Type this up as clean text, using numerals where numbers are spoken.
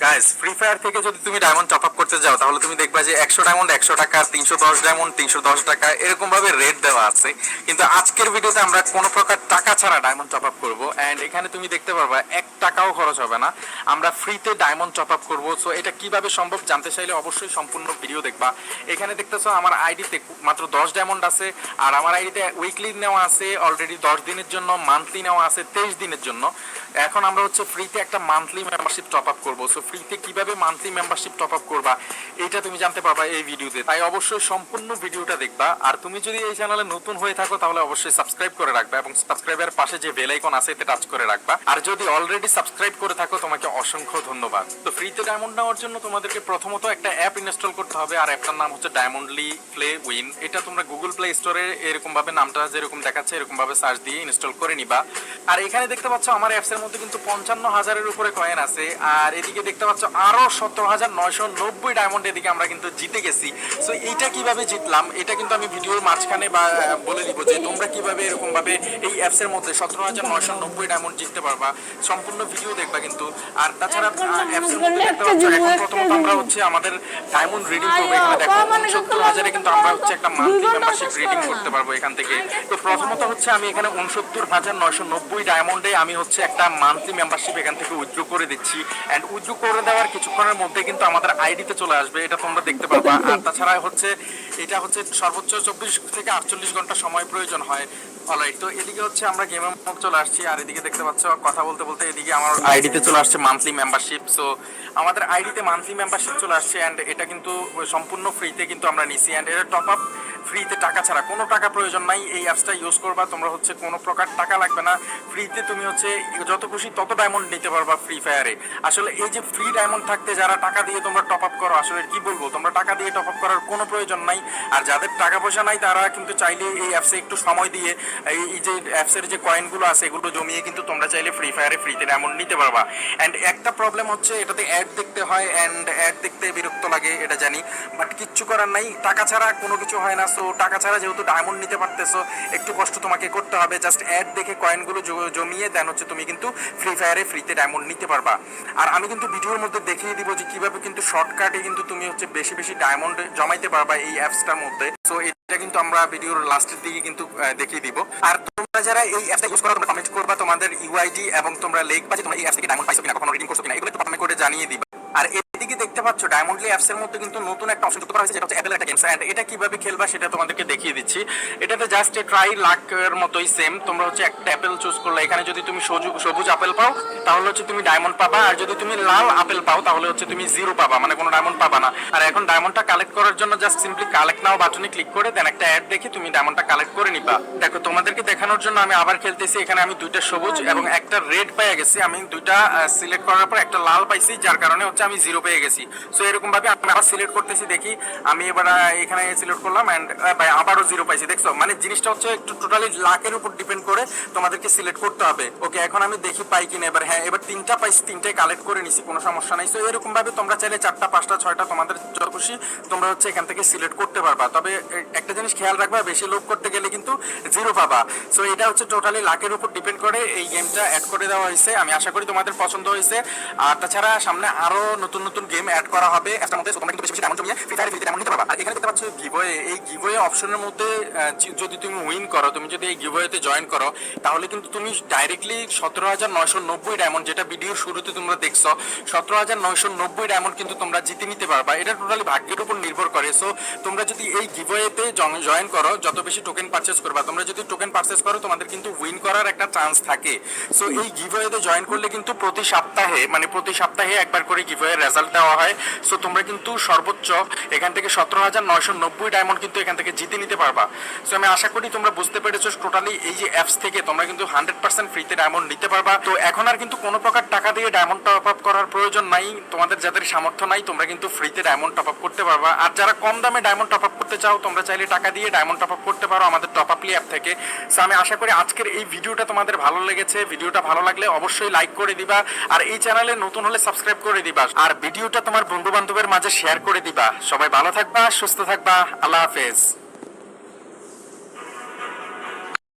Guys, free fire থেকে যদি তুমি ডায়মন্ড টপ আপ করতে যাও তাহলে তুমি দেখবা যে 100 ডায়মন্ড 100 টাকা, 310 ডায়মন্ড 310 টাকা, এরকম ভাবে রেট দেওয়া আছে। কিন্তু আজকের ভিডিওতে আমরা কোনো প্রকার টাকা ছাড়া ডায়মন্ড টপ আপ করবো, এন্ড এখানে তুমি দেখতে পারবা 1 টাকাও খরচ হবে না। আমরা ফ্রিতে ডায়মন্ড টপ আপ করবো। সো এটা কিভাবে সম্ভব জানতে চাইলে অবশ্যই সম্পূর্ণ ভিডিও দেখবা। এখানে দেখতেছো আমার আইডিতে মাত্র 10 ডায়মন্ড আছে, আর আমার আইডিতে উইকলি নেওয়া আছে অলরেডি 10 দিনের জন্য, মান্থলি নেওয়া আছে 23 দিনের জন্য। এখন আমরা হচ্ছে ফ্রিতে একটা মান্থলি মেম্বারশিপ টপ আপ করবো। সো ফ্রিতে কিভাবে মান্থলি মেম্বারশিপ টপ আপ করবা এটা তুমি জানতে পারবা এই ভিডিওতে, তাই অবশ্যই সম্পূর্ণ ভিডিওটা দেখবা। আর তুমি যদি এই চ্যানেলে নতুন হয়ে থাকো তাহলে অবশ্যই সাবস্ক্রাইব করে রাখবা, এবং সাবস্ক্রাইবের পাশে যে বেল আইকন আছে এতে টাচ করে রাখবা। আর যদি অলরেডি সাবস্ক্রাইব করে থাকো তোমাকে অসংখ্য ধন্যবাদ। তো ফ্রিতে ডায়মন্ড নেওয়ার জন্য তোমাদেরকে প্রথমত একটা অ্যাপ ইনস্টল করতে হবে, আর অ্যাপটার নাম হচ্ছে ডায়মন্ডলি প্লে উইন। এটা তোমরা গুগল প্লে স্টোরে এরকম ভাবে নামটা যেরকম দেখাচ্ছে এরকম ভাবে সার্চ দিয়ে ইনস্টল করে নিবা। আর এখানে দেখতে পাচ্ছ আমার অ্যাপসের মধ্যে কিন্তু 55,000-এর উপরে কয়েন আছে, আর এদিকে দেখতে পাচ্ছ আরো 17,990 ডায়মন্ড এদিকে আমরা কিন্তু জিতে গেছি। সো এইটা কিভাবে জিতলাম এটা কিন্তু আমি ভিডিওর মাঝখানে বা বলে দিব যে তোমরা কিভাবে এরকম ভাবে এই অ্যাপসের মধ্যে 17,990 ডায়মন্ড জিততে পারবা। সম্পূর্ণ ভিডিও দেখবা কিন্তু। আর তাছাড়া অ্যাপসের মধ্যে দেখতে পাচ্ছ এখন প্রথমত আমরা হচ্ছে আমাদের ডায়মন্ড রিডিং করবো। এখানে দেখো 69,000-এ কিন্তু আমরা হচ্ছে একটা মান্থলি মেম্বারশিপ রিডিং করতে পারবো এখান থেকে। তো প্রথমত হচ্ছে আমি এখানে 69,990 ডায়মন্ডে আমি হচ্ছে একটা মান্থলি মেম্বারশিপ এখান থেকে উইথড্র করে দিচ্ছি। এন্ড উইথড্র করে দেওয়ার কিছুক্ষণের মধ্যে কিন্তু আমাদের আইডিতে চলে আসবে, এটা তোমরা দেখতে পারবা। আর তাছাড়া হচ্ছে এটা হচ্ছে সর্বোচ্চ 24 থেকে 48 ঘন্টা সময় প্রয়োজন হয়। অলরাইট, তো এদিকে হচ্ছে আমরা গেমের মধ্যে চলে আসছি, আর এদিকে দেখতে পাচ্ছ কথা বলতে বলতে এদিকে আমার আইডিতে চলে আসছে মান্থলি মেম্বারশিপ। সো আমাদের আইডিতে মান্থলি মেম্বারশিপ চলে আসছে, অ্যান্ড এটা কিন্তু সম্পূর্ণ ফ্রিতে কিন্তু আমরা নিছি। অ্যান্ড এটা টপ আপ ফ্রিতে, টাকা ছাড়া, কোনো টাকা প্রয়োজন নাই। এই অ্যাপসটা ইউজ করবা তোমরা হচ্ছে কোনো প্রকার টাকা লাগবে না। ফ্রিতে তুমি হচ্ছে যত খুশি তত ডায়মন্ড নিতে পারবা ফ্রি ফায়ারে। আসলে এই যে ফ্রি ডায়মন্ড থাকতে যারা টাকা দিয়ে তোমরা টপ আপ করো, আসলে কি বলবো, তোমরা টাকা দিয়ে টপ আপ করার কোনো প্রয়োজন নাই। আর যাদের টাকা পয়সা নাই তারা কিন্তু চাইলে এই অ্যাপসে একটু সময় দিয়ে এই যে অ্যাপসের যে কয়েনগুলো আছে এগুলো জমিয়ে কিন্তু তোমরা চাইলে ফ্রি ফায়ারে ফ্রিতে ডায়মন্ড নিতে পারবা। অ্যান্ড একটা প্রবলেম হচ্ছে এটাতে অ্যাড দেখতে হয়, অ্যান্ড অ্যাড দেখতে বিরক্ত লাগে, এটা জানি, বাট কিচ্ছু করার নাই, টাকা ছাড়া কোনো কিছু হয় না। সো টাকা ছাড়া যেহেতু ডায়মন্ড নিতে পারতেছো একটু কষ্ট তোমাকে করতে হবে, জাস্ট অ্যাড দেখে কয়েনগুলো জমিয়ে দেন হচ্ছে তুমি কিন্তু ফ্রি ফায়ারে ফ্রিতে ডায়মন্ড নিতে পারবা। আর আমি কিন্তু ভিডিওর মধ্যে দেখিয়ে দিব যে কিভাবে কিন্তু শর্টকাটে কিন্তু তুমি হচ্ছে বেশি বেশি ডায়মন্ড জমাইতে পারবা এই অ্যাপসটার মধ্যে। সো এটা কিন্তু আমরা ভিডিওর লাস্টের দিকে কিন্তু দেখিয়ে দিব। আর তোমরা যারা এই অ্যাপটা ইউজ করো তোমরা কমেন্ট করবা তোমাদের ইউআইডি এবং তোমরা লিখবা যে তোমরা এই অ্যাপস থেকে ডায়মন্ড পাইছো কিনা, কখনো রিডিং করছো কিনা, এগুলো একটু কমেন্ট করে জানিয়ে দিবা। আর এদিকে দেখতে পাচ্ছ ডায়মন্ডলি অ্যাপসের মধ্যে কিন্তু নতুন একটা অপশন যুক্ত করা হয়েছে, যেটা হচ্ছে অ্যাপেল একটা গেমস। এন্ড এটা কিভাবে খেলবা সেটা তোমাদেরকে দেখিয়ে দিচ্ছি। এটাতে জাস্ট ট্রাই লাকের মতোই সেম। তোমরা হচ্ছে একটা অ্যাপেল চুজ করলে, এখানে যদি তুমি সবুজ আপেল পাও তাহলে হচ্ছে তুমি ডায়মন্ড পাবা, আর যদি তুমি লাল আপেল পাও তাহলে হচ্ছে তুমি জিরো পাবা, মানে কোনো ডায়মন্ড পাবা না। আর এখন ডায়মন্ডটা কালেক্ট করার জন্য জাস্ট সিম্পলি কালেক্ট নাও বাটনে ক্লিক করে দেন একটা অ্যাড দেখে তুমি ডায়মন্ডটা কালেক্ট করে নিবা। দেখো তোমাদেরকে দেখানোর জন্য আমি আবার খেলতেছি। এখানে আমি দুইটা সবুজ এবং একটা রেড পেয়ে গেছি। আমি দুইটা সিলেক্ট করার পর একটা লাল পাইছি, যার কারণে হচ্ছে আমি জিরো পেয়ে গেছি। সো এরকম ভাবে আমি আবার সিলেক্ট করতেছি, দেখি আমি এবার এখানে সিলেক্ট করলাম অ্যান্ড আবারও জিরো পাইছি। দেখছো, মানে জিনিসটা হচ্ছে একটু টোটালি লাকের উপর ডিপেন্ড করে তোমাদেরকে সিলেক্ট করতে হবে। ওকে, এখন আমি দেখি পাই কিনা। এবার হ্যাঁ, এবার তিনটা পাইছি, তিনটাই কালেক্ট করে নিছি, কোনো সমস্যা নাই। সো এরকম ভাবে তোমরা চাইলে 4টা 5টা 6টা তোমাদের যত খুশি তোমরা হচ্ছে এখান থেকে সিলেক্ট করতে পারবা। তবে একটা জিনিস খেয়াল রাখবা, বেশি লোভ করতে গেলে কিন্তু জিরো পাবা। সো এটা হচ্ছে টোটালি লাকের উপর ডিপেন্ড করে এই গেমটা অ্যাড করে দেওয়া হয়েছে। আমি আশা করি তোমাদের পছন্দ হয়েছে। আর তাছাড়া সামনে আরো নতুন নতুন গেম অ্যাড করা হবে এটার মধ্যে। তোমরা কিন্তু বেশি বেশি ডায়মন্ড জমিয়ে ফ্রি ফায়ারে ফ্রিতে ডায়মন্ড নিতে পারবা। আর এখানে দেখতে পাচ্ছ গিভওয়ে, এই গিভওয়ে অপশনের মধ্যে যদি তুমি উইন করো, তুমি যদি এই গিভওয়েতে জয়েন করো তাহলে কিন্তু তুমি ডাইরেক্টলি 17,990 ডায়মন্ড, যেটা ভিডিওর শুরুতে তোমরা দেখছো, 17,990 ডায়মন্ড কিন্তু তোমরা জিতে নিতে পারবা। এটা টোটালি ভাগ্যের উপর নির্ভর করে। সো তোমরা যদি এই গিভওয়েতে জয়েন করো, যত বেশি টোকেন পারচেজ করবা, তোমরা যদি টোকেন পারচেজ করো তোমাদের কিন্তু উইন করার একটা চান্স থাকে। সো এই গিভওয়েতে জয়েন করলে কিন্তু প্রতি সপ্তাহে একবার করে গিভওয়ে রেজাল্ট দেওয়া হয়। সো তোমরা কিন্তু সর্বোচ্চ এখান থেকে 17,990 ডায়মন্ড কিন্তু এখান থেকে জিতে নিতে পারবা। সো আমি আশা করি তোমরা বুঝতে পেরেছো টোটালি এই যে অ্যাপস থেকে তোমরা কিন্তু 100% ফ্রিতে ডায়মন্ড নিতে পারবা। তো এখন আর কিন্তু কোনো প্রকার টাকা দিয়ে ডায়মন্ড টপ আপ করার প্রয়োজন নাই। তোমাদের যাদের সামর্থ্য নাই তোমরা কিন্তু ফ্রিতে ডায়মন্ড টপ আপ করতে পারবা। আর যারা কম দামে ডায়মন্ড টপ আপ করতে চাও তোমরা চাইলে টাকা দিয়ে ডায়মন্ড টপ আপ করতে পারো আমাদের টপ আপলি অ্যাপ থেকে। সো আমি আশা করি আজকের এই ভিডিওটা তোমাদের ভালো লেগেছে। ভিডিওটা ভালো লাগলে অবশ্যই লাইক করে দিবা, আর এই চ্যানেলে নতুন হলে সাবস্ক্রাইব করে দিবা, আর ভিডিওটা তোমার বন্ধু বান্ধবের মাঝে শেয়ার করে দিবা। সবাই ভালো থাকবা, সুস্থ থাকবা, আল্লাহ হাফেজ।